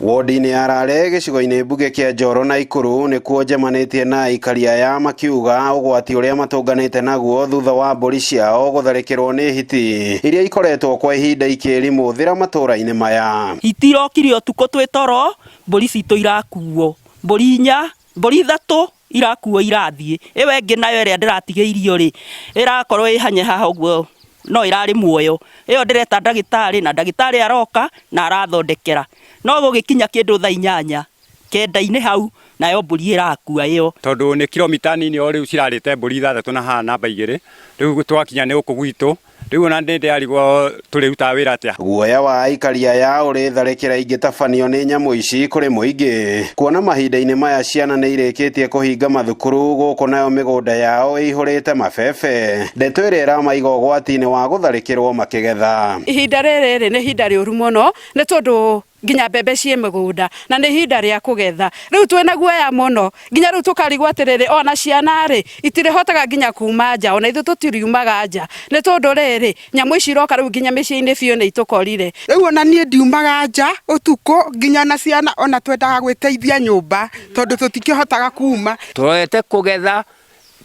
Wodi-inĩ ya Rale gĩcigo-inĩ mbunge kĩa Njoro na Ikuru nĩkuo njemanĩtie na aikari aya makiuga ũgwati ũrĩa matũnganĩte naguo thutha wa mbũri ciao gũtharĩkĩrwo nĩ hiti iria ikoretwo kwa ihinda ikĩrimũthĩra matũra-inĩ maya. Hiti irokire ũtukũ twĩ toro, mbũri citũ irakuo, mbũri 4, mbũri 3 irakuo irathiĩ. Ĩyo ĩngĩ nayo ĩrĩa ndĩratigĩirio rĩ ĩrakorwo ĩhanye haha ũguo no irarĩ muoyo. Ĩyo ndĩreta ndagĩtarĩ na ndagĩtarĩ aroka na arathondekera. No gũgĩkinya kĩndũ thaa 8 kenda-inĩ hau nayo mbũri ĩrakua ĩyo. Tondũ nĩ kilomita nini o rĩu cirarĩte mbũri 6 na haha namba 2. Rĩu twakinya nĩ gũkũ gwitũ. Rĩu ona ndĩarigwo tũrĩrutaga wĩra atĩa. Guoya wa aikari aya ũrĩ tharĩkĩra ingĩtabanio nĩ nyamũ ici kũrĩ mũingĩ. Kuona mahinda-inĩ maya ciana nĩ irĩkĩtie kũhinga mathukuru gũkũ nayo mĩgũnda yao ĩihũrĩte mabebe. Ndeto ĩrĩa ĩramaiga ũgwati-inĩ wa gũtharĩkĩrwo makĩgetha. Ihinda rĩrĩ nĩ ihinda rĩũru mũno nĩ tondũ nginya mbembe ciĩ mũgũnda na nĩ ihinda rĩa kũgetha. Rĩu twĩna guoya mũno nginya rĩu tũkarigwo atĩrĩrĩ ona ciana rĩ itirĩhotaga nginya kuma nja ona ithuĩ tũtiriumaga nja nĩ tondũ rĩrĩ nyamũ ici iroka rĩu nginya mĩciĩ-inĩ biũ nĩ itũkorire. Rĩu ona niĩ ndiumaga nja ũtukũ nginya na ciana ona twendaga gwĩteithia nyũmba tondũ tũtikĩhotaga kuma. Tũrete kũgetha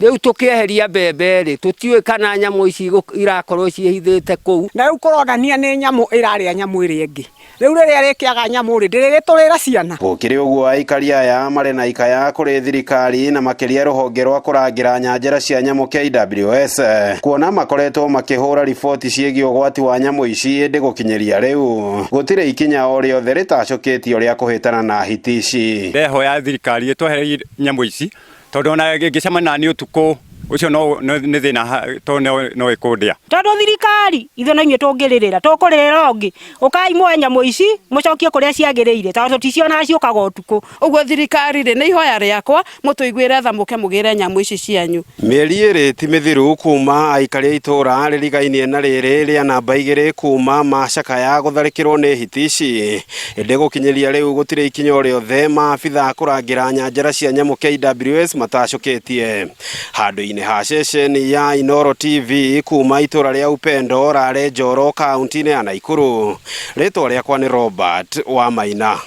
rĩu tũkĩeheria mbembe rĩ tũtiũĩ kana nyamũ ici irakorwo ciĩhithĩte kũu. Na rĩu kũronania nĩ nyamũ ĩrarĩa nyamũ ĩrĩa ĩngĩ. Rĩu rĩrĩa rĩkĩaga nyamũ rĩ ndĩrĩtũrĩra ciana. Gũkĩrĩ ũguo aikari aya marĩ na ikaya kũrĩ thirikari na makĩria rũhonge rwa kũrangĩra nyanjara cia nyamũ KWS kuona makoretwo makĩhũra riboti ciĩgiĩ ũgwati wa nyamũ ici ĩndĩ gũkinyĩria rĩu gũtirĩ ikinya o rĩothe rĩtacũkĩtio rĩa kũhĩtana na hiti ici. Ndehoya thirikari ĩtwehererie nyamũ ici tondũ ona ngĩcemana nĩ ũtukũ ucio nĩ thĩna tondũ no ĩkũndĩa. Tondũ thirikari ithuĩ no inyuĩ tũngĩrĩrĩra tũkũrĩrĩra ũngĩ ũkai muoe nyamũ ici mũcokie kũrĩa ciagĩrĩire tondũ tũticionaga ciũkaga ũtukũ. Ũguo thirikari rĩ nĩ ihoya rĩakwa mũtũiguĩre tha mũke mũgĩre nyamũ ici cianyu. Mĩeri ĩrĩ ti mĩthiru kuma aikari a itũra rĩrigainie na rĩrĩ rĩa namba 2 kuma macakaya gũtharĩkĩrwo nĩ hiti ici. Ĩndĩ gũkinyĩria rĩu gũtirĩ ikinya o rĩothe maabitha kũrangĩra nyanjara cia nyamũ KWS matacũkĩtie. Handũ-inĩ ha ceceni ya Inooro TV kuma itũra rĩa Upendo Rale Njoro kaunti-inĩ ya Nakuru. Rĩtwa rĩakwa nĩ Robert Wamaina.